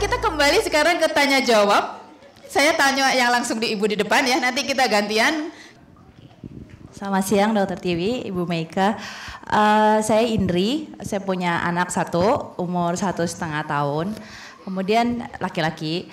kita kembali sekarang ke tanya jawab. Saya tanya yang langsung di Ibu di depan ya, nanti kita gantian. Selamat siang Dokter Tiwi, Ibu Meika. Saya Indri, saya punya anak satu, umur 1,5 tahun. Kemudian laki-laki.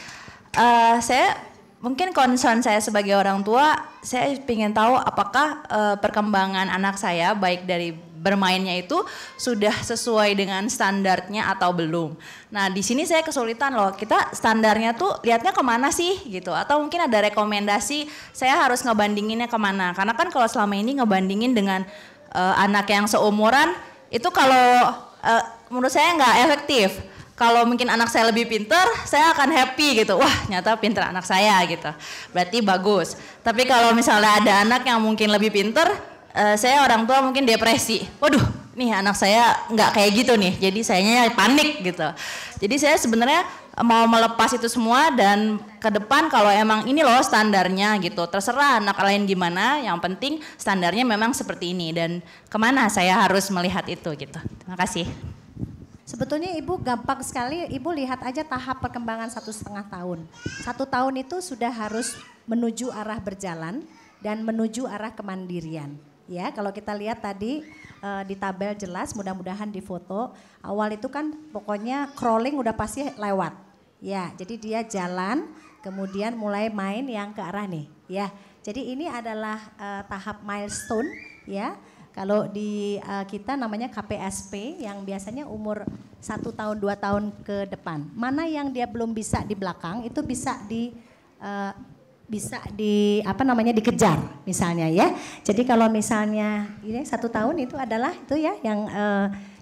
Saya mungkin concern saya sebagai orang tua, saya ingin tahu apakah perkembangan anak saya baik dari bermainnya itu sudah sesuai dengan standarnya atau belum. Nah di sini saya kesulitan loh, kita standarnya tuh lihatnya kemana sih gitu, atau mungkin ada rekomendasi saya harus ngebandinginnya kemana, karena kan kalau selama ini ngebandingin dengan anak yang seumuran itu kalau menurut saya nggak efektif. Kalau mungkin anak saya lebih pinter, saya akan happy gitu. Wah, nyata pinter anak saya gitu. Berarti bagus. Tapi kalau misalnya ada anak yang mungkin lebih pinter, saya orang tua mungkin depresi. Waduh, nih anak saya nggak kayak gitu nih. Jadi sayanya panik gitu. Jadi saya sebenarnya mau melepas itu semua dan ke depan kalau emang ini loh standarnya gitu. Terserah anak lain gimana, yang penting standarnya memang seperti ini. Dan kemana saya harus melihat itu gitu. Terima kasih. Sebetulnya Ibu gampang sekali, Ibu lihat aja tahap perkembangan 1,5 tahun. 1 tahun itu sudah harus menuju arah berjalan dan menuju arah kemandirian. Ya, kalau kita lihat tadi di tabel jelas, mudah-mudahan di foto. Awal itu kan pokoknya crawling udah pasti lewat. Ya, jadi dia jalan, kemudian mulai main yang ke arah nih. Ya, jadi ini adalah tahap milestone. Ya. Kalau di kita namanya KPSP yang biasanya umur 1 tahun 2 tahun ke depan. Mana yang dia belum bisa di belakang itu bisa dikejar misalnya ya. Jadi kalau misalnya ini 1 tahun itu adalah itu ya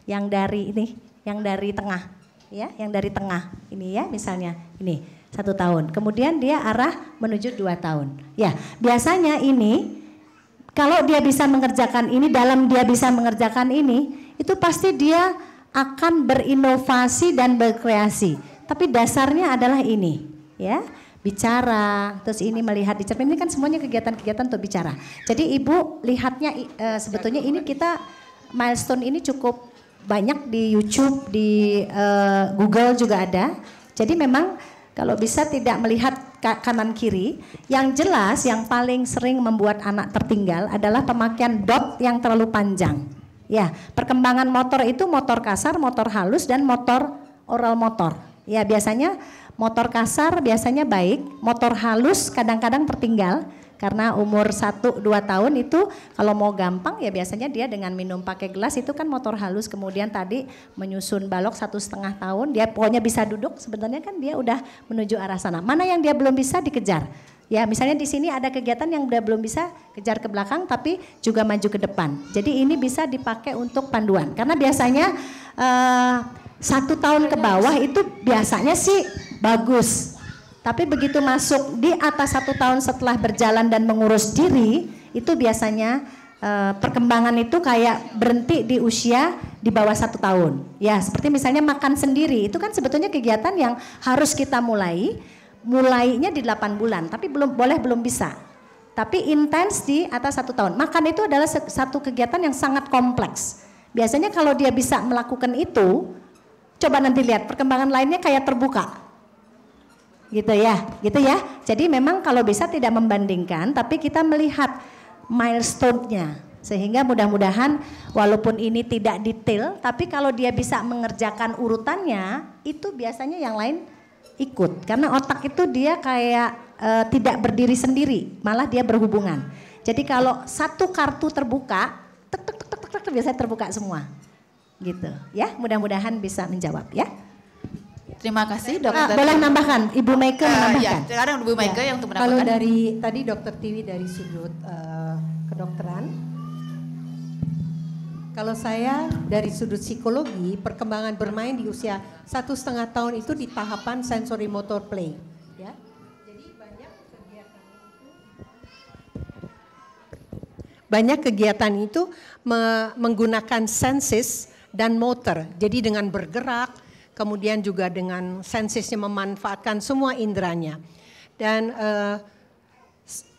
yang dari ini, yang dari tengah ya, yang dari tengah ini ya misalnya ini 1 tahun. Kemudian dia arah menuju 2 tahun. Ya, biasanya ini kalau dia bisa mengerjakan ini, dalam dia bisa mengerjakan ini, itu pasti dia akan berinovasi dan berkreasi. Tapi dasarnya adalah ini, ya, bicara, terus ini melihat di cermin, ini kan semuanya kegiatan-kegiatan untuk bicara. Jadi Ibu lihatnya sebetulnya ini kita milestone ini cukup banyak di YouTube, di Google juga ada. Jadi memang kalau bisa tidak melihat kanan kiri, yang jelas yang paling sering membuat anak tertinggal adalah pemakaian dot yang terlalu panjang. Ya, perkembangan motor itu motor kasar, motor halus dan motor oral motor. Ya, biasanya motor kasar biasanya baik, motor halus kadang-kadang tertinggal. Karena umur 1-2 tahun itu kalau mau gampang ya biasanya dia dengan minum pakai gelas itu kan motor halus. Kemudian tadi menyusun balok 1,5 tahun dia pokoknya bisa duduk, sebenarnya kan dia udah menuju arah sana. Mana yang dia belum bisa dikejar. Ya misalnya di sini ada kegiatan yang udah belum bisa kejar ke belakang tapi juga maju ke depan. Jadi ini bisa dipakai untuk panduan. Karena biasanya 1 tahun ke bawah itu biasanya sih bagus. Tapi begitu masuk di atas 1 tahun setelah berjalan dan mengurus diri, itu biasanya perkembangan itu kayak berhenti di usia di bawah 1 tahun. Ya seperti misalnya makan sendiri, itu kan sebetulnya kegiatan yang harus kita mulainya di 8 bulan, tapi belum bisa. Tapi intens di atas 1 tahun. Makan itu adalah satu kegiatan yang sangat kompleks. Biasanya kalau dia bisa melakukan itu, coba nanti lihat perkembangan lainnya kayak terbuka. Gitu ya. Jadi memang kalau bisa tidak membandingkan, tapi kita melihat milestone-nya. Sehingga mudah-mudahan walaupun ini tidak detail, tapi kalau dia bisa mengerjakan urutannya, itu biasanya yang lain ikut. Karena otak itu dia kayak tidak berdiri sendiri, malah dia berhubungan. Jadi kalau satu kartu terbuka, tek, biasanya terbuka semua. Gitu ya, mudah-mudahan bisa menjawab ya. Terima kasih dokter. Boleh nambahkan, Ibu Meika menambahkan. Ya, sekarang Ibu Meika yang untuk menambahkan. Kalau dari tadi Dokter Tiwi dari sudut kedokteran, kalau saya dari sudut psikologi, perkembangan bermain di usia 1,5 tahun itu di tahapan sensory motor play. Ya. Jadi banyak kegiatan itu menggunakan senses dan motor. Jadi dengan bergerak, kemudian juga dengan sensesnya memanfaatkan semua inderanya. Dan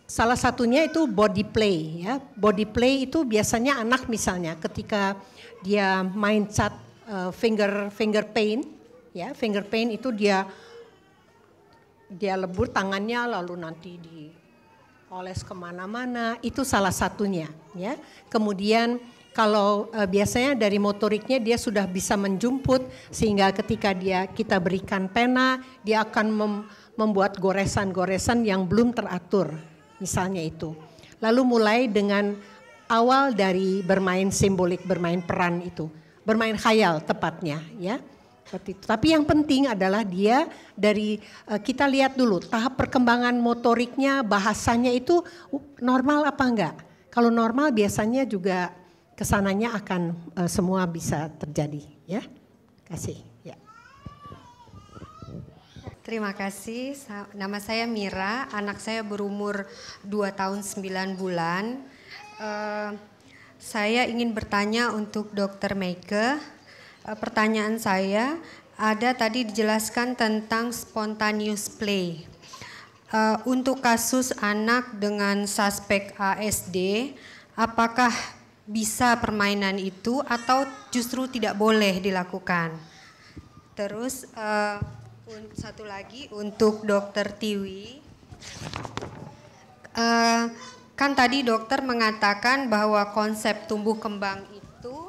salah satunya itu body play ya. Body play itu biasanya anak misalnya ketika dia main cat finger paint ya, finger paint itu dia dia lebur tangannya lalu nanti dioles kemana-mana, itu salah satunya ya. Kemudian kalau biasanya dari motoriknya dia sudah bisa menjemput sehingga ketika kita berikan pena dia akan membuat goresan-goresan yang belum teratur misalnya itu. Lalu mulai dengan awal dari bermain simbolik, bermain peran itu, bermain khayal tepatnya ya. Seperti itu. Tapi yang penting adalah dia dari kita lihat dulu tahap perkembangan motoriknya, bahasanya itu normal apa enggak. Kalau normal biasanya juga kesananya akan semua bisa terjadi ya. Kasih ya. Terima kasih. Nama saya Mira, anak saya berumur 2 tahun 9 bulan. Saya ingin bertanya untuk Dr. Meike. Pertanyaan saya, ada tadi dijelaskan tentang spontaneous play. Untuk kasus anak dengan suspek ASD, apakah bisa permainan itu atau justru tidak boleh dilakukan? Terus satu lagi untuk Dr. Tiwi. Kan tadi dokter mengatakan bahwa konsep tumbuh kembang itu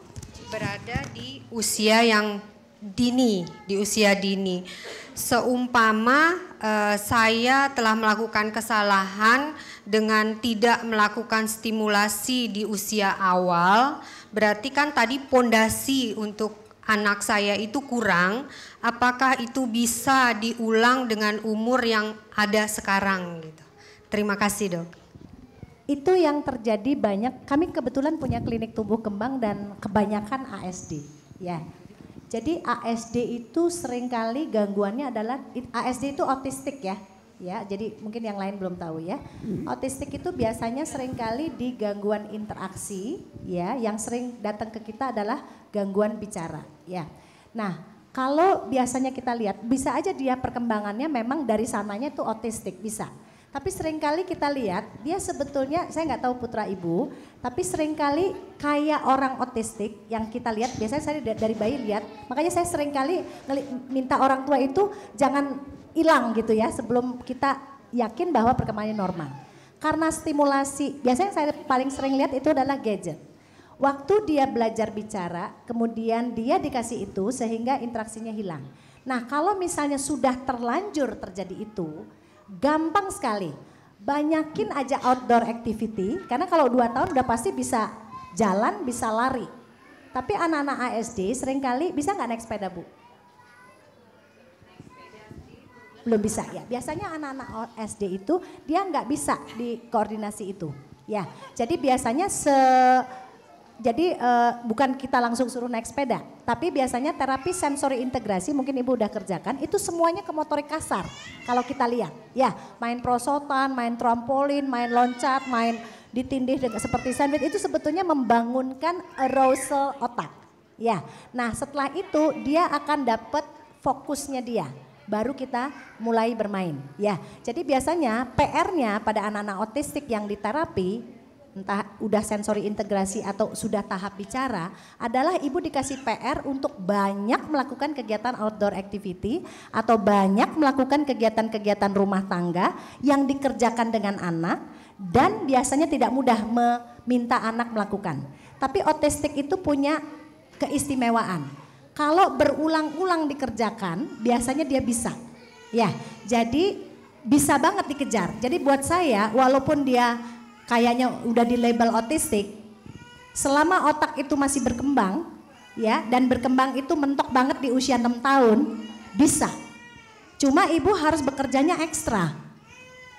berada di usia yang dini, di usia dini. Seumpama saya telah melakukan kesalahan dengan tidak melakukan stimulasi di usia awal, berarti kan tadi pondasi untuk anak saya itu kurang. Apakah itu bisa diulang dengan umur yang ada sekarang gitu? Terima kasih, Dok. Itu yang terjadi banyak, kami kebetulan punya klinik tumbuh kembang dan kebanyakan ASD ya. Jadi ASD itu seringkali gangguannya adalah, ASD itu autistik ya. Jadi mungkin yang lain belum tahu ya. Autistik itu biasanya seringkali di gangguan interaksi ya, yang sering datang ke kita adalah gangguan bicara ya. Nah, kalau biasanya kita lihat bisa aja dia perkembangannya memang dari sananya itu autistik bisa. Tapi seringkali kita lihat dia sebetulnya, saya nggak tahu putra ibu, tapi seringkali kayak orang otistik yang kita lihat, biasanya saya dari bayi lihat, makanya saya seringkali minta orang tua itu jangan hilang gitu ya sebelum kita yakin bahwa perkembangannya normal. Karena stimulasi, biasanya saya paling sering lihat itu adalah gadget. Waktu dia belajar bicara, kemudian dia dikasih itu sehingga interaksinya hilang. Nah kalau misalnya sudah terlanjur terjadi itu, gampang sekali, banyakin aja outdoor activity, karena kalau 2 tahun udah pasti bisa jalan, bisa lari. Tapi anak-anak ASD seringkali bisa nggak naik sepeda Bu? Belum bisa ya, biasanya anak-anak ASD itu dia nggak bisa di koordinasi itu. Ya, jadi biasanya bukan kita langsung suruh naik sepeda, tapi biasanya terapi sensori integrasi mungkin ibu udah kerjakan, itu semuanya ke motorik kasar kalau kita lihat. Ya, main prosotan, main trampolin, main loncat, main ditindih seperti sandwich, itu sebetulnya membangunkan arousal otak. Ya, nah setelah itu dia akan dapat fokusnya dia, baru kita mulai bermain. Ya, jadi biasanya PR-nya pada anak-anak otistik yang diterapi, entah udah sensori integrasi atau sudah tahap bicara, adalah ibu dikasih PR untuk banyak melakukan kegiatan outdoor activity atau banyak melakukan kegiatan-kegiatan rumah tangga yang dikerjakan dengan anak dan biasanya tidak mudah meminta anak melakukan. Tapi otistik itu punya keistimewaan. Kalau berulang-ulang dikerjakan, biasanya dia bisa. Ya, jadi bisa banget dikejar. Jadi buat saya, walaupun dia kayaknya udah di label otistik, selama otak itu masih berkembang, ya, dan berkembang itu mentok banget di usia 6 tahun, bisa. Cuma ibu harus bekerjanya ekstra.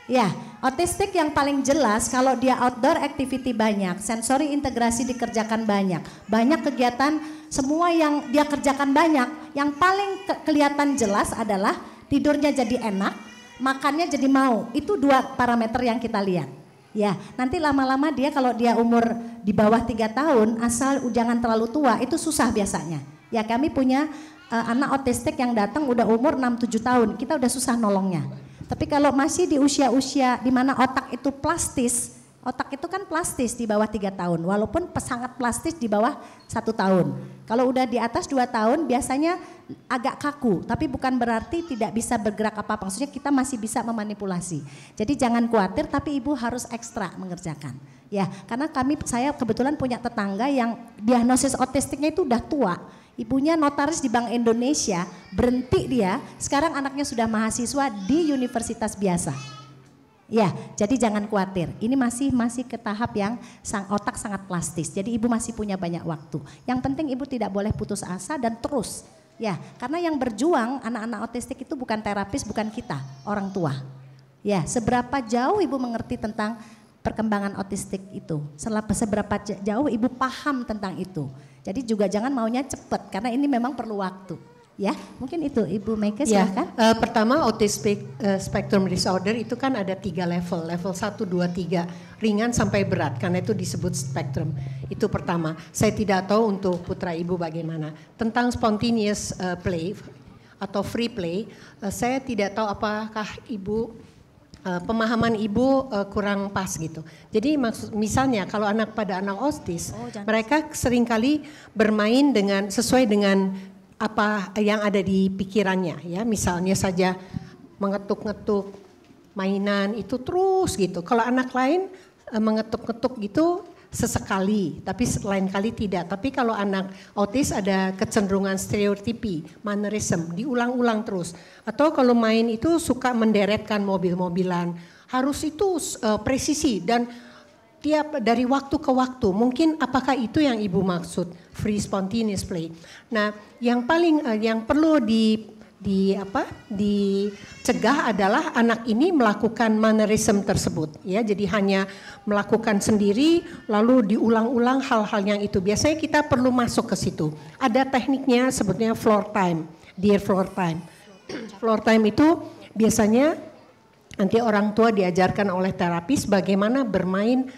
Ya, otistik yang paling jelas kalau dia outdoor activity banyak, sensori integrasi dikerjakan banyak, banyak kegiatan semua yang dia kerjakan banyak, yang paling kelihatan jelas adalah tidurnya jadi enak, makannya jadi mau, itu 2 parameter yang kita lihat. Ya, nanti lama-lama dia kalau dia umur di bawah 3 tahun, asal jangan terlalu tua, itu susah biasanya. Ya, kami punya anak otistik yang datang udah umur 6-7 tahun, kita udah susah nolongnya. Tapi kalau masih di usia-usia di mana otak itu plastis, Otak itu kan plastis di bawah 3 tahun, walaupun sangat plastis di bawah 1 tahun. Kalau udah di atas 2 tahun biasanya agak kaku, tapi bukan berarti tidak bisa bergerak apa-apa. Maksudnya kita masih bisa memanipulasi. Jadi jangan khawatir, tapi ibu harus ekstra mengerjakan. Ya, karena saya kebetulan punya tetangga yang diagnosis otistiknya itu udah tua. Ibunya notaris di Bank Indonesia, berhenti dia, sekarang anaknya sudah mahasiswa di universitas biasa. Ya, jadi jangan khawatir. Ini masih ke tahap yang otak sangat plastis. Jadi ibu masih punya banyak waktu. Yang penting ibu tidak boleh putus asa dan terus. Ya, karena yang berjuang anak-anak otistik itu bukan terapis, bukan kita, orang tua. Ya, seberapa jauh ibu mengerti tentang perkembangan otistik itu? Seberapa jauh ibu paham tentang itu? Jadi juga jangan maunya cepat, karena ini memang perlu waktu. Ya, mungkin itu Ibu Meike silakan. Ya, pertama autistic spectrum disorder itu kan ada 3 level, level 1, 2, 3, ringan sampai berat, karena itu disebut spektrum. Itu pertama. Saya tidak tahu untuk putra ibu bagaimana. Tentang spontaneous play atau free play, saya tidak tahu apakah ibu pemahaman ibu kurang pas gitu. Jadi misalnya kalau pada anak autis, mereka seringkali bermain sesuai dengan apa yang ada di pikirannya ya, misalnya saja mengetuk-ngetuk mainan itu terus gitu. Kalau anak lain mengetuk-ngetuk gitu sesekali, tapi lain kali tidak. Tapi kalau anak autis ada kecenderungan stereotipi, mannerism, diulang-ulang terus. Atau kalau main itu suka menderetkan mobil-mobilan, harus itu presisi dan dari waktu ke waktu. Mungkin apakah itu yang ibu maksud free spontaneous play. Nah, yang perlu dicegah adalah anak ini melakukan mannerism tersebut ya. Jadi hanya melakukan sendiri lalu diulang-ulang hal-hal yang itu. Biasanya kita perlu masuk ke situ. Ada tekniknya sebetulnya floor time, dear floor time. Floor time itu biasanya nanti orang tua diajarkan oleh terapis bagaimana bermain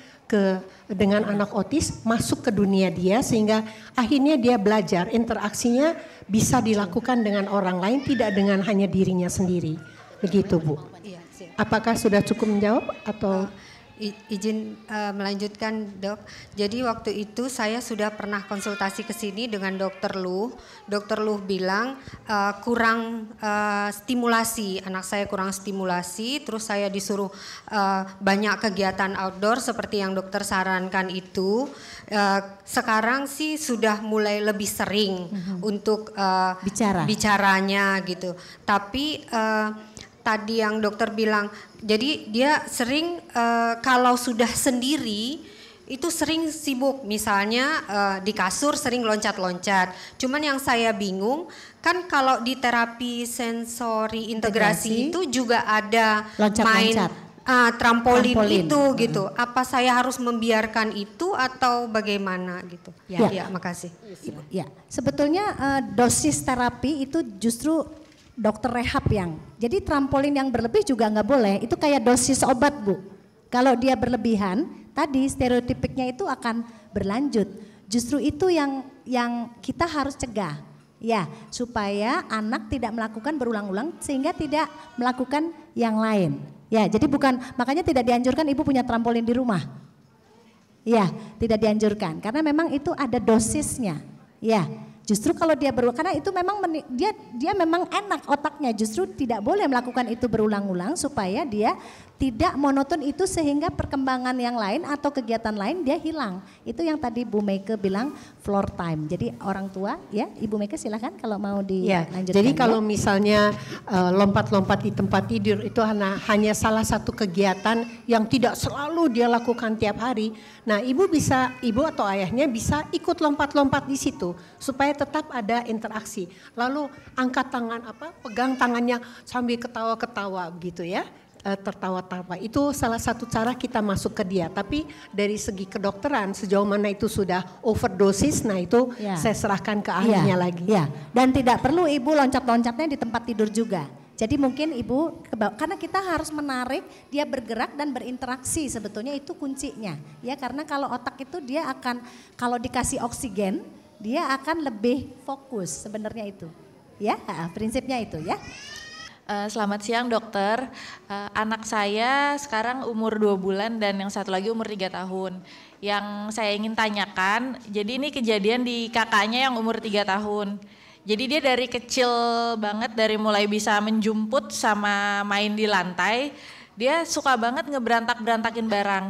dengan anak otis, masuk ke dunia dia sehingga akhirnya dia belajar interaksinya bisa dilakukan dengan orang lain, tidak dengan hanya dirinya sendiri. Begitu Bu. Apakah sudah cukup menjawab atau? Izin melanjutkan Dok. Jadi waktu itu saya sudah pernah konsultasi ke sini dengan Dokter Luh. Dokter Luh bilang kurang stimulasi, anak saya kurang stimulasi. Terus saya disuruh banyak kegiatan outdoor seperti yang dokter sarankan itu. Sekarang sih sudah mulai lebih sering untuk bicaranya gitu. Tapi tadi yang dokter bilang, jadi dia sering kalau sudah sendiri itu sering sibuk, misalnya di kasur sering loncat-loncat. Cuman yang saya bingung kan kalau di terapi sensori integrasi itu juga ada main trampolin itu gitu. Apa saya harus membiarkan itu atau bagaimana gitu? Ya, makasih. Ya, sebetulnya dosis terapi itu justru dokter rehab jadi trampolin yang berlebih juga nggak boleh, itu kayak dosis obat Bu. Kalau dia berlebihan, tadi stereotipiknya itu akan berlanjut. Justru itu yang kita harus cegah, ya, supaya anak tidak melakukan berulang-ulang sehingga tidak melakukan yang lain. Ya, jadi makanya tidak dianjurkan ibu punya trampolin di rumah. Ya, tidak dianjurkan karena memang itu ada dosisnya. Ya. Justru kalau dia karena itu memang dia memang enak otaknya, justru tidak boleh melakukan itu berulang-ulang supaya dia tidak monoton itu sehingga perkembangan yang lain atau kegiatan lain dia hilang. Itu yang tadi Bu Meike bilang floor time. Jadi orang tua ya, Ibu Meike silakan kalau mau dilanjutkan. Jadi kalau misalnya lompat-lompat di tempat tidur itu hanya salah satu kegiatan yang tidak selalu dia lakukan tiap hari. Nah, ibu atau ayahnya bisa ikut lompat-lompat di situ supaya tetap ada interaksi. Lalu angkat tangan pegang tangannya sambil ketawa-ketawa gitu ya. Tertawa-tawa. Itu salah satu cara kita masuk ke dia. Tapi dari segi kedokteran sejauh mana itu sudah overdosis, nah itu saya serahkan ke ahlinya lagi. Ya. Dan tidak perlu ibu loncat-loncatnya di tempat tidur juga. Jadi mungkin ibu, karena kita harus menarik dia bergerak dan berinteraksi, sebetulnya itu kuncinya. Ya, karena kalau otak itu dia akan, kalau dikasih oksigen, dia akan lebih fokus sebenarnya itu. Ya, prinsipnya itu ya. Selamat siang dokter, anak saya sekarang umur 2 bulan dan yang satu lagi umur 3 tahun. Yang saya ingin tanyakan, jadi ini kejadian di kakaknya yang umur 3 tahun. Jadi dia dari kecil banget, dari mulai bisa menjumput sama main di lantai, dia suka banget ngeberantak-berantakin barang.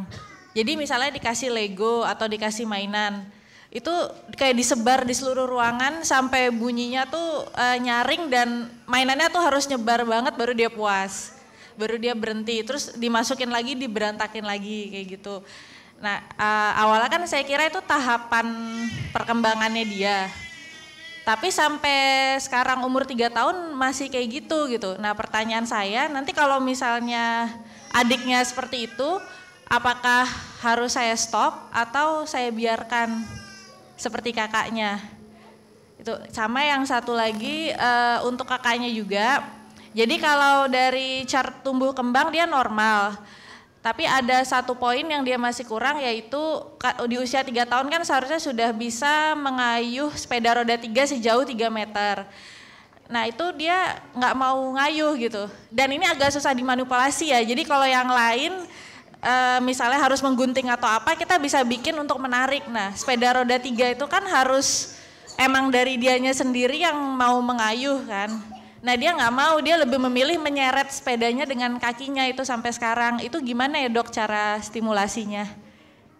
Jadi misalnya dikasih Lego atau dikasih mainan, itu kayak disebar di seluruh ruangan sampai bunyinya tuh nyaring dan mainannya tuh harus nyebar banget baru dia puas, baru dia berhenti, terus dimasukin lagi diberantakin lagi kayak gitu. Nah awalnya kan saya kira itu tahapan perkembangannya dia, tapi sampai sekarang umur 3 tahun masih kayak gitu. Nah pertanyaan saya, nanti kalau misalnya adiknya seperti itu, apakah harus saya stop atau saya biarkan seperti kakaknya? Itu sama yang satu lagi untuk kakaknya juga. Jadi kalau dari chart tumbuh kembang dia normal. Tapi ada satu poin yang dia masih kurang, yaitu di usia 3 tahun kan seharusnya sudah bisa mengayuh sepeda roda 3 sejauh 3 meter. Nah itu dia nggak mau ngayuh gitu. Dan ini agak susah dimanipulasi ya. Jadi kalau yang lain misalnya harus menggunting atau apa, kita bisa bikin untuk menarik. Nah sepeda roda 3 itu kan harus emang dari dianya sendiri yang mau mengayuh kan. Nah dia nggak mau, dia lebih memilih menyeret sepedanya dengan kakinya itu sampai sekarang. Itu gimana ya dok cara stimulasinya?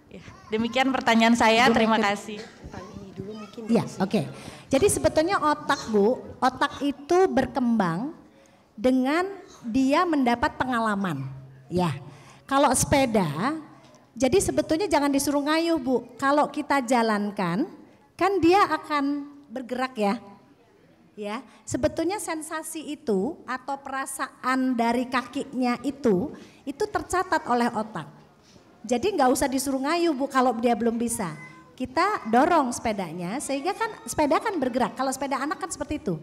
Ya, demikian pertanyaan saya, terima kasih. Ya, oke. Jadi sebetulnya otak Bu, otak itu berkembang dengan dia mendapat pengalaman. Ya. Kalau sepeda, jadi sebetulnya jangan disuruh ngayuh Bu. Kalau kita jalankan, kan dia akan bergerak ya. Ya, sebetulnya sensasi itu atau perasaan dari kakinya itu tercatat oleh otak. Jadi nggak usah disuruh ngayuh Bu kalau dia belum bisa. Kita dorong sepedanya sehingga kan sepeda kan bergerak. Kalau sepeda anak kan seperti itu.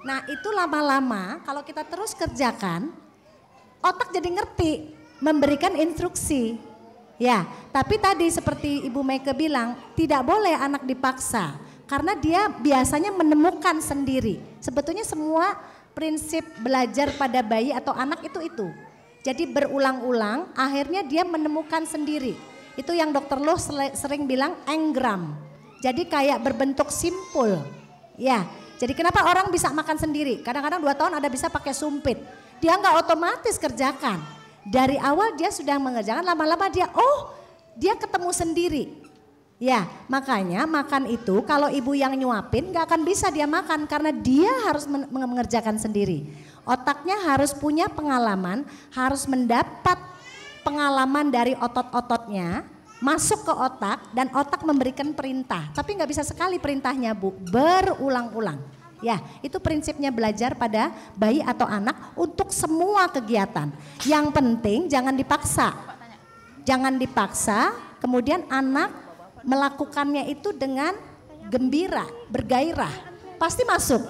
Nah itu lama-lama kalau kita terus kerjakan, otak jadi ngerti. Memberikan instruksi, ya. Tapi tadi seperti Ibu Meike bilang, tidak boleh anak dipaksa, karena dia biasanya menemukan sendiri. Sebetulnya semua prinsip belajar pada bayi atau anak itu. Jadi berulang-ulang, akhirnya dia menemukan sendiri. Itu yang Dr. Loh sering bilang engram. Jadi kayak berbentuk simpul, ya. Jadi kenapa orang bisa makan sendiri? Kadang-kadang 2 tahun ada bisa pakai sumpit. Dia nggak otomatis kerjakan. Dari awal dia sudah mengerjakan, lama-lama dia ketemu sendiri. Ya, makanya makan itu kalau ibu yang nyuapin gak akan bisa dia makan karena dia harus mengerjakan sendiri. Otaknya harus punya pengalaman, harus mendapat pengalaman dari otot-ototnya, masuk ke otak dan otak memberikan perintah. Tapi gak bisa sekali perintahnya Bu, berulang-ulang. Ya, itu prinsipnya belajar pada bayi atau anak untuk semua kegiatan. Yang penting jangan dipaksa. Jangan dipaksa, kemudian anak melakukannya itu dengan gembira, bergairah. Pasti masuk.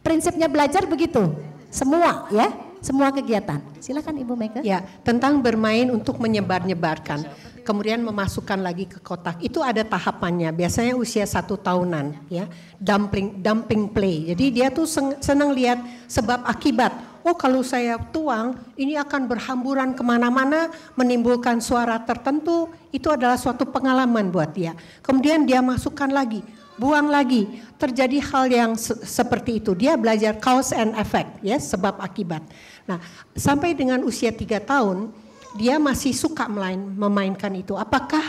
Prinsipnya belajar begitu. Semua ya, semua kegiatan. Silakan Ibu Meike. Ya, tentang bermain untuk menyebar-nyebarkan. Kemudian memasukkan lagi ke kotak. Itu ada tahapannya. Biasanya usia 1 tahunan, ya. Dumping play. Jadi dia tuh senang lihat sebab akibat. Oh, kalau saya tuang, ini akan berhamburan kemana-mana, menimbulkan suara tertentu. Itu adalah suatu pengalaman buat dia. Kemudian dia masukkan lagi, buang lagi. Terjadi hal yang seperti itu. Dia belajar cause and effect, ya, sebab akibat. Nah, sampai dengan usia 3 tahun, dia masih suka memainkan itu. Apakah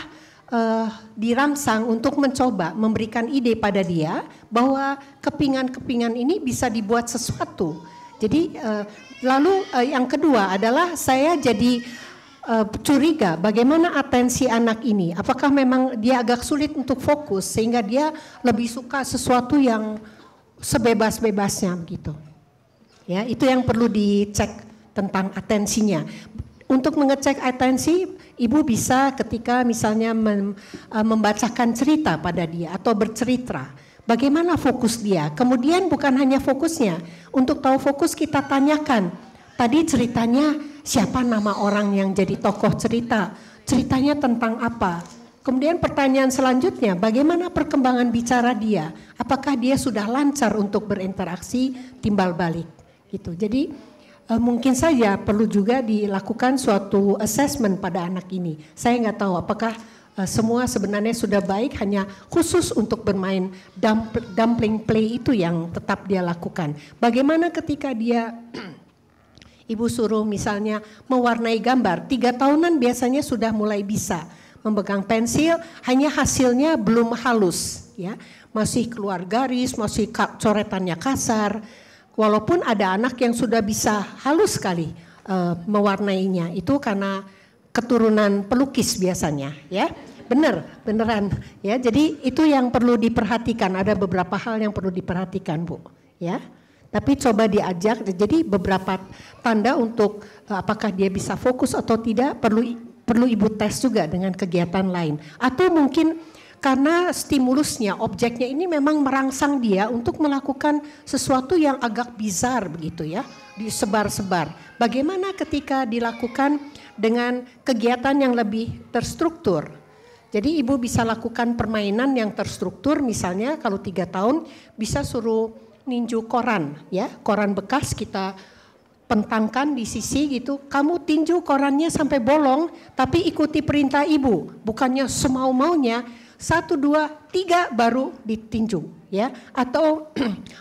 dirangsang untuk mencoba memberikan ide pada dia bahwa kepingan-kepingan ini bisa dibuat sesuatu. Jadi lalu yang kedua adalah saya jadi curiga bagaimana atensi anak ini. Apakah memang dia agak sulit untuk fokus sehingga dia lebih suka sesuatu yang sebebas-bebasnya begitu. Ya, itu yang perlu dicek tentang atensinya. Untuk mengecek atensi, ibu bisa ketika misalnya membacakan cerita pada dia atau bercerita. Bagaimana fokus dia? Kemudian bukan hanya fokusnya, untuk tahu fokus kita tanyakan. Tadi ceritanya siapa nama orang yang jadi tokoh cerita? Ceritanya tentang apa? Kemudian pertanyaan selanjutnya, bagaimana perkembangan bicara dia? Apakah dia sudah lancar untuk berinteraksi timbal balik? Gitu. Jadi mungkin saja perlu juga dilakukan suatu assessment pada anak ini. Saya nggak tahu apakah semua sebenarnya sudah baik, hanya khusus untuk bermain dumpling play itu yang tetap dia lakukan. Bagaimana ketika dia ibu suruh misalnya mewarnai gambar, 3 tahunan biasanya sudah mulai bisa memegang pensil, hanya hasilnya belum halus, ya, masih keluar garis, masih coretannya kasar. Walaupun ada anak yang sudah bisa halus sekali mewarnainya, itu karena keturunan pelukis biasanya, ya. Beneran, ya. Jadi itu yang perlu diperhatikan. Ada beberapa hal yang perlu diperhatikan, Bu, ya. Tapi coba diajak, jadi beberapa tanda untuk apakah dia bisa fokus atau tidak perlu ibu tes juga dengan kegiatan lain. Atau mungkin karena stimulusnya, objeknya ini memang merangsang dia untuk melakukan sesuatu yang agak bizar begitu ya, disebar-sebar. Bagaimana ketika dilakukan dengan kegiatan yang lebih terstruktur? Jadi ibu bisa lakukan permainan yang terstruktur, misalnya kalau 3 tahun bisa suruh ninju koran, ya, koran bekas kita pentangkan di sisi gitu, kamu tinju korannya sampai bolong, tapi ikuti perintah ibu, bukannya semau-maunya, 1, 2, 3 baru ditinju, ya. Atau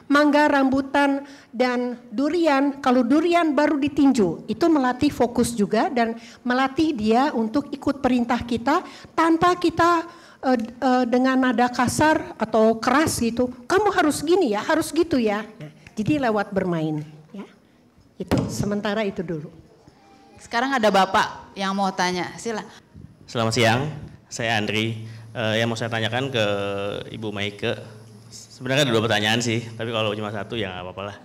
mangga, rambutan, dan durian, kalau durian baru ditinju, itu melatih fokus juga dan melatih dia untuk ikut perintah kita tanpa kita dengan nada kasar atau keras gitu, kamu harus gini ya, harus gitu ya. Nah, jadi lewat bermain, ya. Itu sementara itu dulu. Sekarang ada Bapak yang mau tanya, sila. Selamat siang, saya Andri. Yang mau saya tanyakan ke Ibu Maike, sebenarnya ada 2 pertanyaan sih, tapi kalau cuma 1 ya nggak apa-apa lah.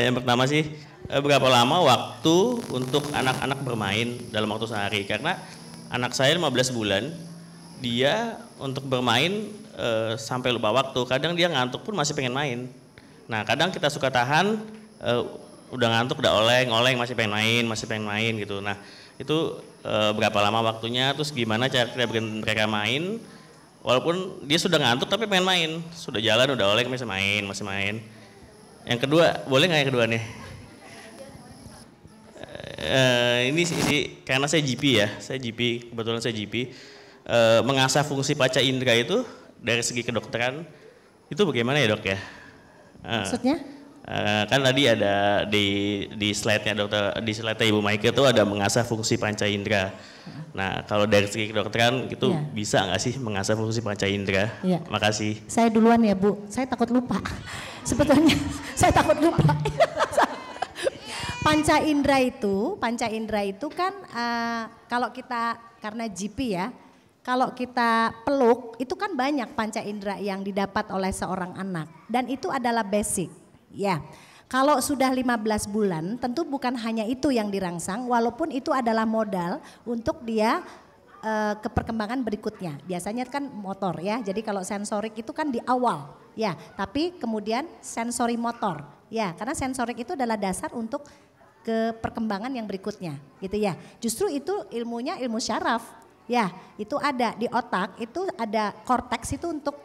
Yang pertama sih, berapa lama waktu untuk anak-anak bermain dalam waktu sehari? Karena anak saya 15 bulan, dia untuk bermain sampai lupa waktu. Kadang dia ngantuk pun masih pengen main. Nah kadang kita suka tahan, udah ngantuk, udah oleng masih pengen main gitu. Nah itu berapa lama waktunya, terus gimana cara kita bikin mereka main, walaupun dia sudah ngantuk tapi pengen main. Sudah jalan, udah oleng, masih main. Yang kedua, boleh nggak yang kedua nih? Ini karena saya GP ya, kebetulan saya GP, mengasah fungsi panca indera itu dari segi kedokteran itu bagaimana ya dok ya? Maksudnya? Kan tadi ada di slide-nya dokter, di slide-nya Ibu Maike itu ada mengasah fungsi panca indera. Nah kalau dari segi kedokteran itu bisa nggak sih mengasah fungsi panca indera? Ya. Makasih. Saya duluan ya Bu, saya takut lupa. Sebetulnya saya takut lupa. Panca indera itu kan kalau kita karena GP ya, kalau kita peluk itu kan banyak panca indera yang didapat oleh seorang anak dan itu adalah basic. Ya, kalau sudah 15 bulan tentu bukan hanya itu yang dirangsang, walaupun itu adalah modal untuk dia ke perkembangan berikutnya. Biasanya kan motor ya, jadi kalau sensorik itu kan di awal ya, tapi kemudian sensori motor ya, karena sensorik itu adalah dasar untuk ke perkembangan yang berikutnya gitu ya. Justru itu ilmunya ilmu syaraf ya, itu ada di otak, itu ada korteks itu untuk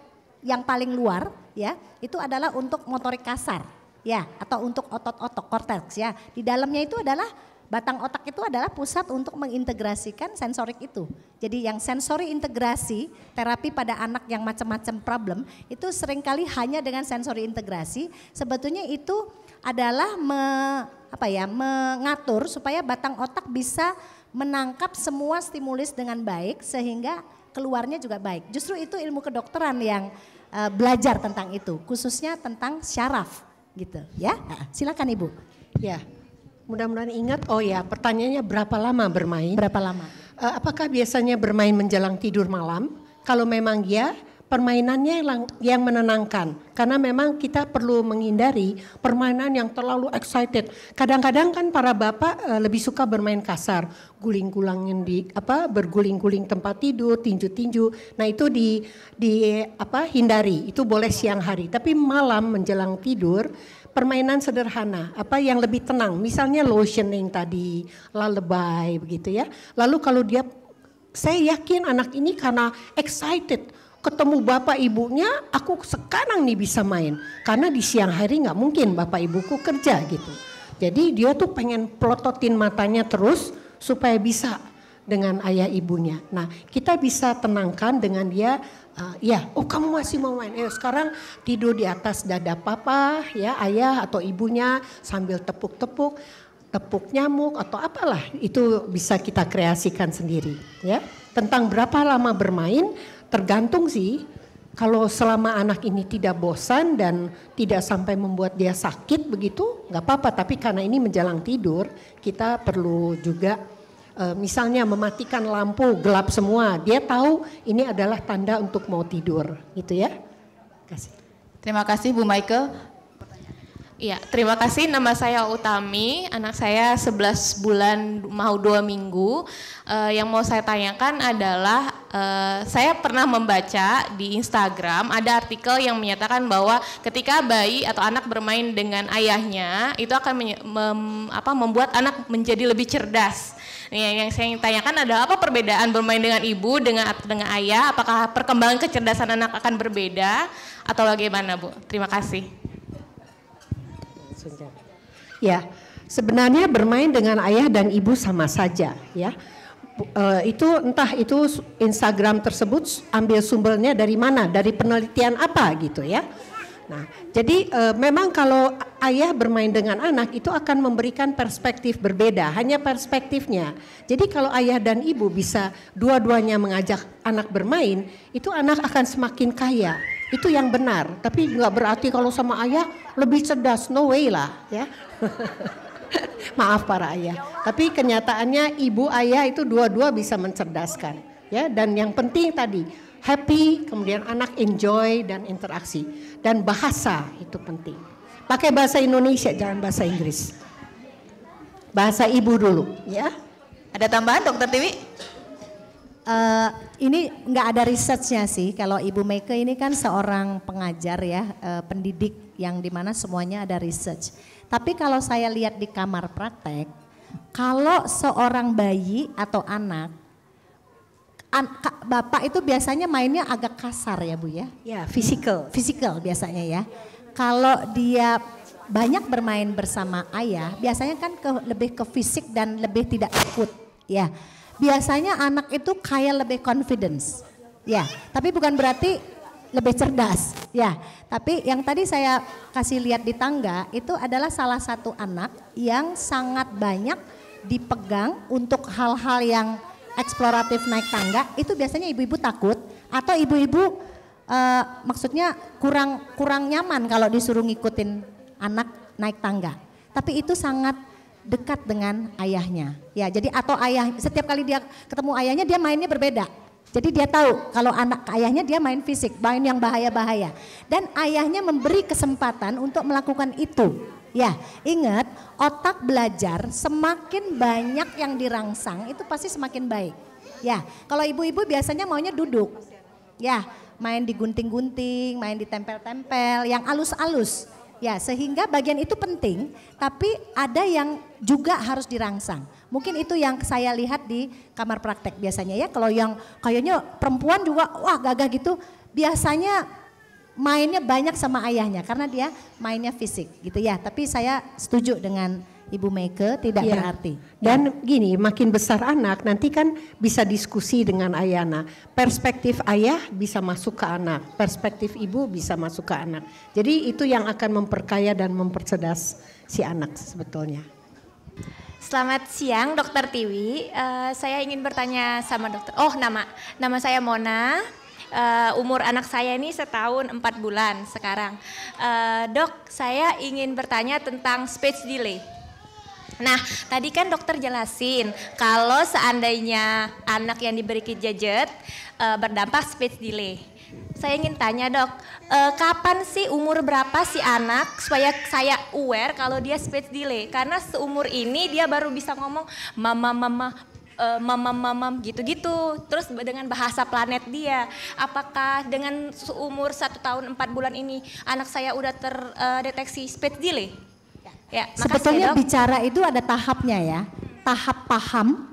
yang paling luar ya, itu adalah untuk motorik kasar ya, atau untuk otot-otot korteks ya. Di dalamnya itu adalah batang otak, itu adalah pusat untuk mengintegrasikan sensorik itu. Jadi yang sensori integrasi, terapi pada anak yang macam-macam problem itu seringkali hanya dengan sensori integrasi. Sebetulnya itu adalah mengatur supaya batang otak bisa menangkap semua stimulus dengan baik sehingga keluarnya juga baik. Justru itu ilmu kedokteran yang belajar tentang itu, khususnya tentang syaraf gitu ya. Silakan Ibu. Ya, mudah-mudahan ingat. Oh ya, pertanyaannya berapa lama bermain? Berapa lama? Apakah biasanya bermain menjelang tidur malam? Kalau memang ya, permainannya yang menenangkan. Karena memang kita perlu menghindari permainan yang terlalu excited. Kadang-kadang kan para bapak lebih suka bermain kasar, guling-gulangin berguling-guling tempat tidur, tinju-tinju. Nah itu hindari. Itu boleh siang hari. Tapi malam menjelang tidur, permainan sederhana, yang lebih tenang. Misalnya lotioning tadi, lullaby begitu ya. Lalu kalau dia, saya yakin anak ini karena excited, ketemu bapak ibunya, aku sekarang nih bisa main. Karena di siang hari nggak mungkin bapak ibuku kerja gitu. Jadi dia tuh pengen pelototin matanya terus supaya bisa dengan ayah ibunya. Nah kita bisa tenangkan dengan dia, ya, oh kamu masih mau main, sekarang tidur di atas dada papa ya, ayah atau ibunya sambil tepuk nyamuk atau apalah, itu bisa kita kreasikan sendiri ya. Tentang berapa lama bermain tergantung sih. Kalau selama anak ini tidak bosan dan tidak sampai membuat dia sakit begitu, nggak apa-apa. Tapi karena ini menjelang tidur, kita perlu juga misalnya mematikan lampu gelap semua. Dia tahu ini adalah tanda untuk mau tidur, gitu ya. Kasih. Terima kasih Bu Maike. Iya, terima kasih. Nama saya Utami, anak saya 11 bulan mau 2 minggu. Yang mau saya tanyakan adalah saya pernah membaca di Instagram ada artikel yang menyatakan bahwa ketika bayi atau anak bermain dengan ayahnya itu akan membuat anak menjadi lebih cerdas. Yang saya ingin tanyakan adalah apa perbedaan bermain dengan ibu dengan ayah? Apakah perkembangan kecerdasan anak akan berbeda atau bagaimana, Bu? Terima kasih. Ya, sebenarnya bermain dengan ayah dan ibu sama saja ya. Itu entah itu Instagram tersebut ambil sumbernya dari mana, dari penelitian apa gitu ya. Nah, jadi memang kalau ayah bermain dengan anak itu akan memberikan perspektif berbeda, hanya perspektifnya. Jadi kalau ayah dan ibu bisa dua-duanya mengajak anak bermain, itu anak akan semakin kaya. Itu yang benar, tapi nggak berarti kalau sama ayah lebih cerdas, no way lah ya. Maaf para ayah, tapi kenyataannya ibu ayah itu dua-dua bisa mencerdaskan ya. Dan yang penting tadi happy, kemudian anak enjoy dan interaksi, dan bahasa itu penting. Pakai bahasa Indonesia, jangan bahasa Inggris. Bahasa ibu dulu ya. Ada tambahan Dokter Tiwi? Ini nggak ada researchnya sih. Kalau Ibu Meike ini kan seorang pengajar ya, pendidik yang dimana semuanya ada research. Tapi kalau saya lihat di kamar praktek, kalau seorang bayi atau anak, bapak itu biasanya mainnya agak kasar ya Bu ya? Ya, physical biasanya ya. Kalau dia banyak bermain bersama ayah, biasanya kan lebih ke fisik dan lebih tidak takut ya. Biasanya anak itu kayak lebih confidence, ya. Tapi bukan berarti lebih cerdas, ya. Tapi yang tadi saya kasih lihat di tangga itu adalah salah satu anak yang sangat banyak dipegang untuk hal-hal yang eksploratif naik tangga. Itu biasanya ibu-ibu takut atau ibu-ibu maksudnya kurang nyaman kalau disuruh ngikutin anak naik tangga. Tapi itu sangat dekat dengan ayahnya. Ya, jadi atau ayah setiap kali dia ketemu ayahnya dia mainnya berbeda. Jadi dia tahu kalau anak ayahnya dia main fisik, main yang bahaya-bahaya. Dan ayahnya memberi kesempatan untuk melakukan itu. Ya, ingat otak belajar semakin banyak yang dirangsang itu pasti semakin baik. Ya, kalau ibu-ibu biasanya maunya duduk. Ya, main digunting-gunting, main ditempel-tempel, yang alus-alus. Ya, sehingga bagian itu penting, tapi ada yang juga harus dirangsang. Mungkin itu yang saya lihat di kamar praktek biasanya ya. Kalau yang kayaknya perempuan juga wah gagah gitu, biasanya mainnya banyak sama ayahnya karena dia mainnya fisik gitu ya. Tapi saya setuju dengan Ibu Meike, tidak berarti. Dan gini, makin besar anak nanti kan bisa diskusi dengan ayah. Nah, perspektif ayah bisa masuk ke anak, perspektif ibu bisa masuk ke anak. Jadi itu yang akan memperkaya dan mempercerdas si anak sebetulnya. Selamat siang Dokter Tiwi, saya ingin bertanya sama dokter. Oh nama saya Mona, umur anak saya ini setahun 4 bulan sekarang. Dok, saya ingin bertanya tentang speech delay. Nah, tadi kan dokter jelasin kalau seandainya anak yang diberi gadget berdampak speech delay. Saya ingin tanya dok, kapan sih umur berapa si anak supaya saya aware kalau dia speech delay? Karena seumur ini dia baru bisa ngomong mama gitu-gitu. Terus dengan bahasa planet dia. Apakah dengan umur 1 tahun 4 bulan ini anak saya udah terdeteksi speech delay? Ya, sebetulnya ya, bicara itu ada tahapnya ya, tahap paham,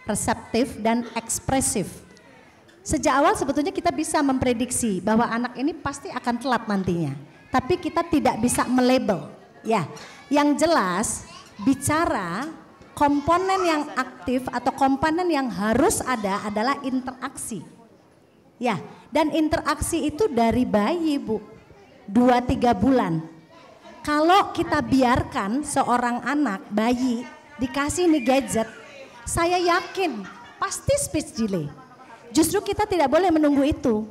reseptif dan ekspresif. Sejak awal sebetulnya kita bisa memprediksi bahwa anak ini pasti akan telat nantinya. Tapi kita tidak bisa melabel. Ya, yang jelas bicara komponen yang aktif atau komponen yang harus ada adalah interaksi. Ya, dan interaksi itu dari bayi, Bu. 2-3 bulan. Kalau kita biarkan seorang anak, bayi, dikasih nih gadget, saya yakin pasti speech delay. Justru kita tidak boleh menunggu itu.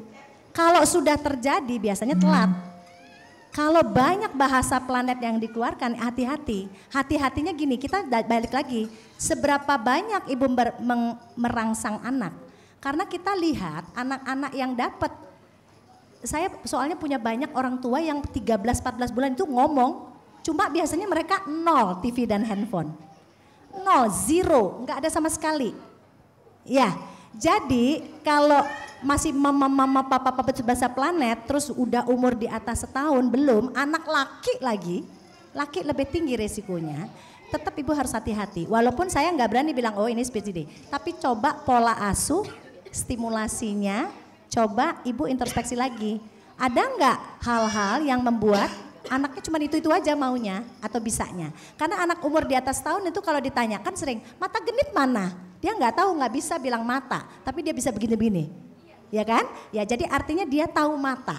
Kalau sudah terjadi biasanya telat. Kalau banyak bahasa planet yang dikeluarkan, hati-hati. Hati-hatinya gini, kita balik lagi. Seberapa banyak ibu merangsang anak. Karena kita lihat anak-anak yang dapat. Saya soalnya punya banyak orang tua yang 13-14 bulan itu ngomong. Cuma biasanya mereka 0 TV dan handphone. 0, 0, nggak ada sama sekali. Ya, jadi kalau masih mama papa bahasa planet terus udah umur di atas setahun belum, anak laki lagi, laki lebih tinggi resikonya, tetap ibu harus hati-hati. Walaupun saya nggak berani bilang oh ini speech delay, tapi coba pola asuh, stimulasinya, coba ibu introspeksi lagi. Ada nggak hal-hal yang membuat anaknya cuma itu aja maunya atau bisanya? Karena anak umur di atas tahun itu kalau ditanyakan sering, mata genit mana? Dia nggak tahu, nggak bisa bilang mata, tapi dia bisa begini-begini. Ya kan? Ya jadi artinya dia tahu mata.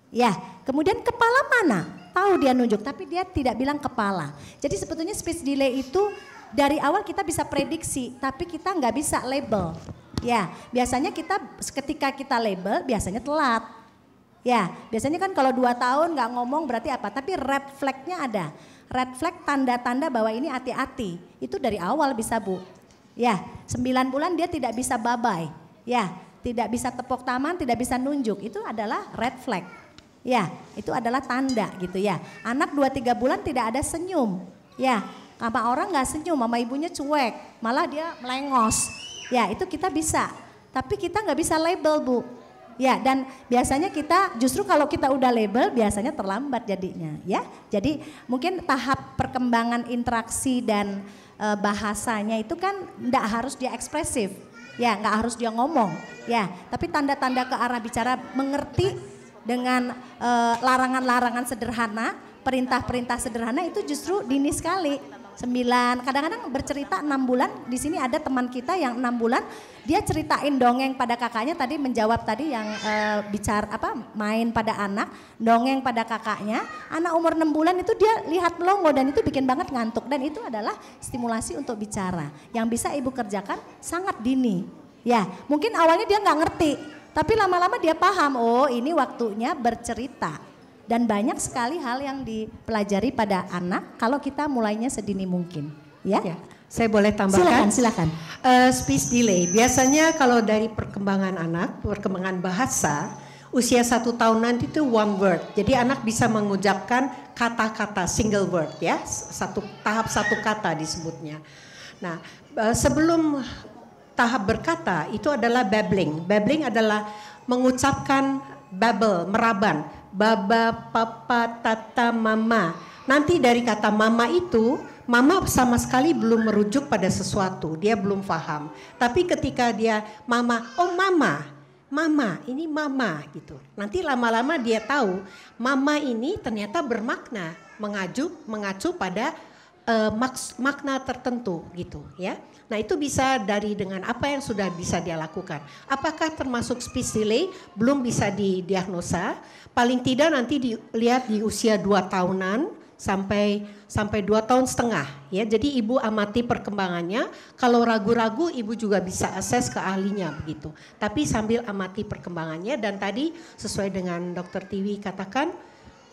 Ya, kemudian kepala mana? Tahu dia nunjuk, tapi dia tidak bilang kepala. Jadi sebetulnya speech delay itu dari awal kita bisa prediksi, tapi kita nggak bisa label. Ya, biasanya kita ketika kita label biasanya telat. Ya, biasanya kan kalau 2 tahun nggak ngomong berarti apa? Tapi red flag-nya ada. Red flag tanda-tanda bahwa ini hati-hati. Itu dari awal bisa, Bu. Ya, 9 bulan dia tidak bisa babai. Ya, tidak bisa tepuk tangan, tidak bisa nunjuk. Itu adalah red flag. Ya, itu adalah tanda gitu ya. Anak 2-3 bulan tidak ada senyum. Ya, sama orang nggak senyum, sama ibunya cuek. Malah dia melengos. Ya, itu kita bisa. Tapi kita nggak bisa label, Bu. Ya, dan biasanya kita justru kalau kita udah label biasanya terlambat jadinya. Ya, jadi mungkin tahap perkembangan interaksi dan bahasanya itu kan nggak harus dia ekspresif. Ya, nggak harus dia ngomong. Ya, tapi tanda-tanda ke arah bicara mengerti dengan larangan-larangan sederhana, perintah-perintah sederhana itu justru dini sekali. 9, kadang-kadang bercerita 6 bulan. Di sini ada teman kita yang 6 bulan, dia ceritain dongeng pada kakaknya tadi, menjawab tadi yang bicara main pada anak, dongeng pada kakaknya. Anak umur 6 bulan itu dia lihat melongo dan itu bikin banget ngantuk, dan itu adalah stimulasi untuk bicara yang bisa ibu kerjakan sangat dini. Ya, mungkin awalnya dia nggak ngerti, tapi lama-lama dia paham, oh ini waktunya bercerita. Dan banyak sekali hal yang dipelajari pada anak kalau kita mulainya sedini mungkin. Ya, saya boleh tambahkan? Silakan. Speech delay, biasanya kalau dari perkembangan anak, perkembangan bahasa, usia 1 tahun nanti itu 1 word. Jadi anak bisa mengucapkan kata-kata single word ya, tahap 1 kata disebutnya. Nah, sebelum tahap berkata itu adalah babbling. Babbling adalah mengucapkan babble, meraban. Baba, papa, tata, mama. Nanti dari kata mama itu, mama sama sekali belum merujuk pada sesuatu, dia belum paham. Tapi ketika dia mama, oh mama, ini mama gitu. Nanti lama-lama dia tahu, mama ini ternyata bermakna, mengacu pada makna tertentu gitu ya. Nah itu bisa dari dengan apa yang sudah bisa dia lakukan. Apakah termasuk speech delay? Belum bisa didiagnosa. Paling tidak nanti dilihat di usia 2 tahunan sampai 2 tahun setengah ya. Jadi ibu amati perkembangannya. Kalau ragu-ragu ibu juga bisa akses ke ahlinya begitu. Tapi sambil amati perkembangannya, dan tadi sesuai dengan Dr. Tiwi katakan,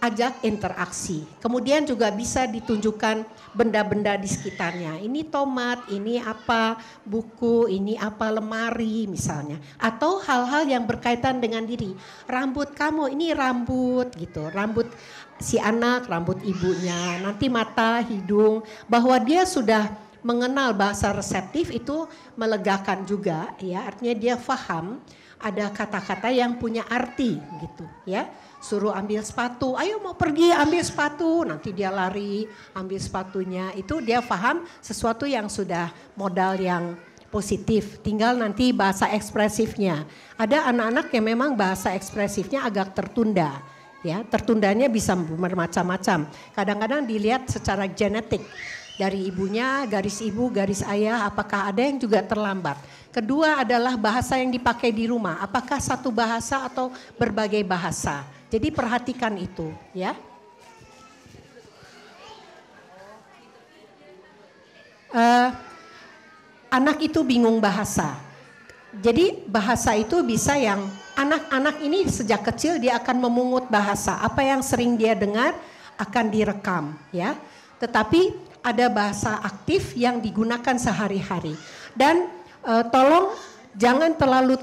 ajak interaksi. Kemudian juga bisa ditunjukkan benda-benda di sekitarnya. Ini tomat, ini apa buku, ini apa lemari misalnya. Atau hal-hal yang berkaitan dengan diri. Rambut kamu, ini rambut gitu. Rambut si anak, rambut ibunya. Nanti mata, hidung. Bahwa dia sudah mengenal bahasa reseptif itu melegakan juga ya. Artinya dia paham ada kata-kata yang punya arti gitu ya. Suruh ambil sepatu, ayo mau pergi ambil sepatu, nanti dia lari ambil sepatunya, itu dia paham sesuatu yang sudah modal yang positif, tinggal nanti bahasa ekspresifnya. Ada anak-anak yang memang bahasa ekspresifnya agak tertunda. Ya, tertundanya bisa bermacam-macam. Kadang-kadang dilihat secara genetik dari ibunya, garis ibu, garis ayah, apakah ada yang juga terlambat. Kedua adalah bahasa yang dipakai di rumah, apakah satu bahasa atau berbagai bahasa. Jadi perhatikan itu, ya. Anak itu bingung bahasa. Jadi bahasa itu bisa yang anak-anak ini sejak kecil dia akan memungut bahasa. Apa yang sering dia dengar akan direkam, ya. Tetapi ada bahasa aktif yang digunakan sehari-hari. Dan tolong jangan terlalu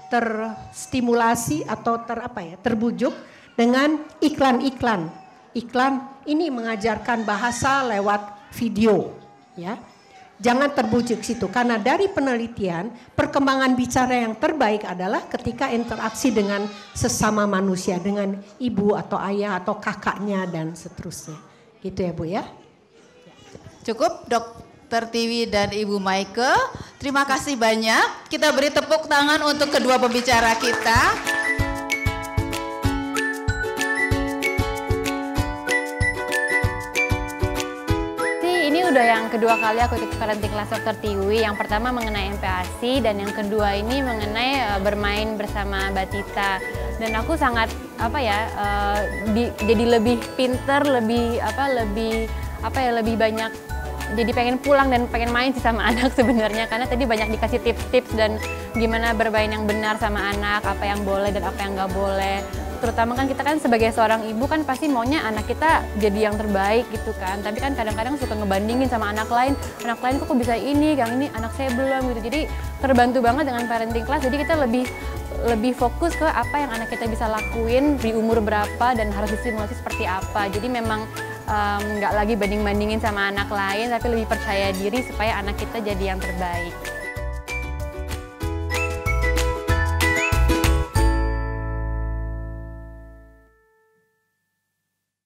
terstimulasi atau terbujuk dengan iklan-iklan. Iklan ini mengajarkan bahasa lewat video, ya. Jangan terbujuk situ, karena dari penelitian perkembangan bicara yang terbaik adalah ketika interaksi dengan sesama manusia, dengan ibu atau ayah atau kakaknya dan seterusnya. Gitu ya Bu ya. Cukup Dokter Tiwi dan Ibu Maike. Terima kasih banyak. Kita beri tepuk tangan untuk kedua pembicara kita. Udah yang kedua kali aku ikut parenting kelas Dokter Tiwi. Yang pertama mengenai MPASI dan yang kedua ini mengenai bermain bersama Batita. Dan aku sangat jadi lebih pinter, lebih banyak. Jadi pengen pulang dan pengen main sih sama anak sebenarnya, karena tadi banyak dikasih tips-tips dan gimana bermain yang benar sama anak, apa yang boleh dan apa yang nggak boleh. Terutama kan kita kan sebagai seorang ibu kan pasti maunya anak kita jadi yang terbaik gitu kan. Tapi kan kadang-kadang suka ngebandingin sama anak lain kok bisa ini, yang ini anak saya belum gitu. Jadi terbantu banget dengan parenting class. Jadi kita lebih fokus ke apa yang anak kita bisa lakuin di umur berapa dan harus distimulasi seperti apa. Jadi memang nggak lagi banding-bandingin sama anak lain, tapi lebih percaya diri supaya anak kita jadi yang terbaik.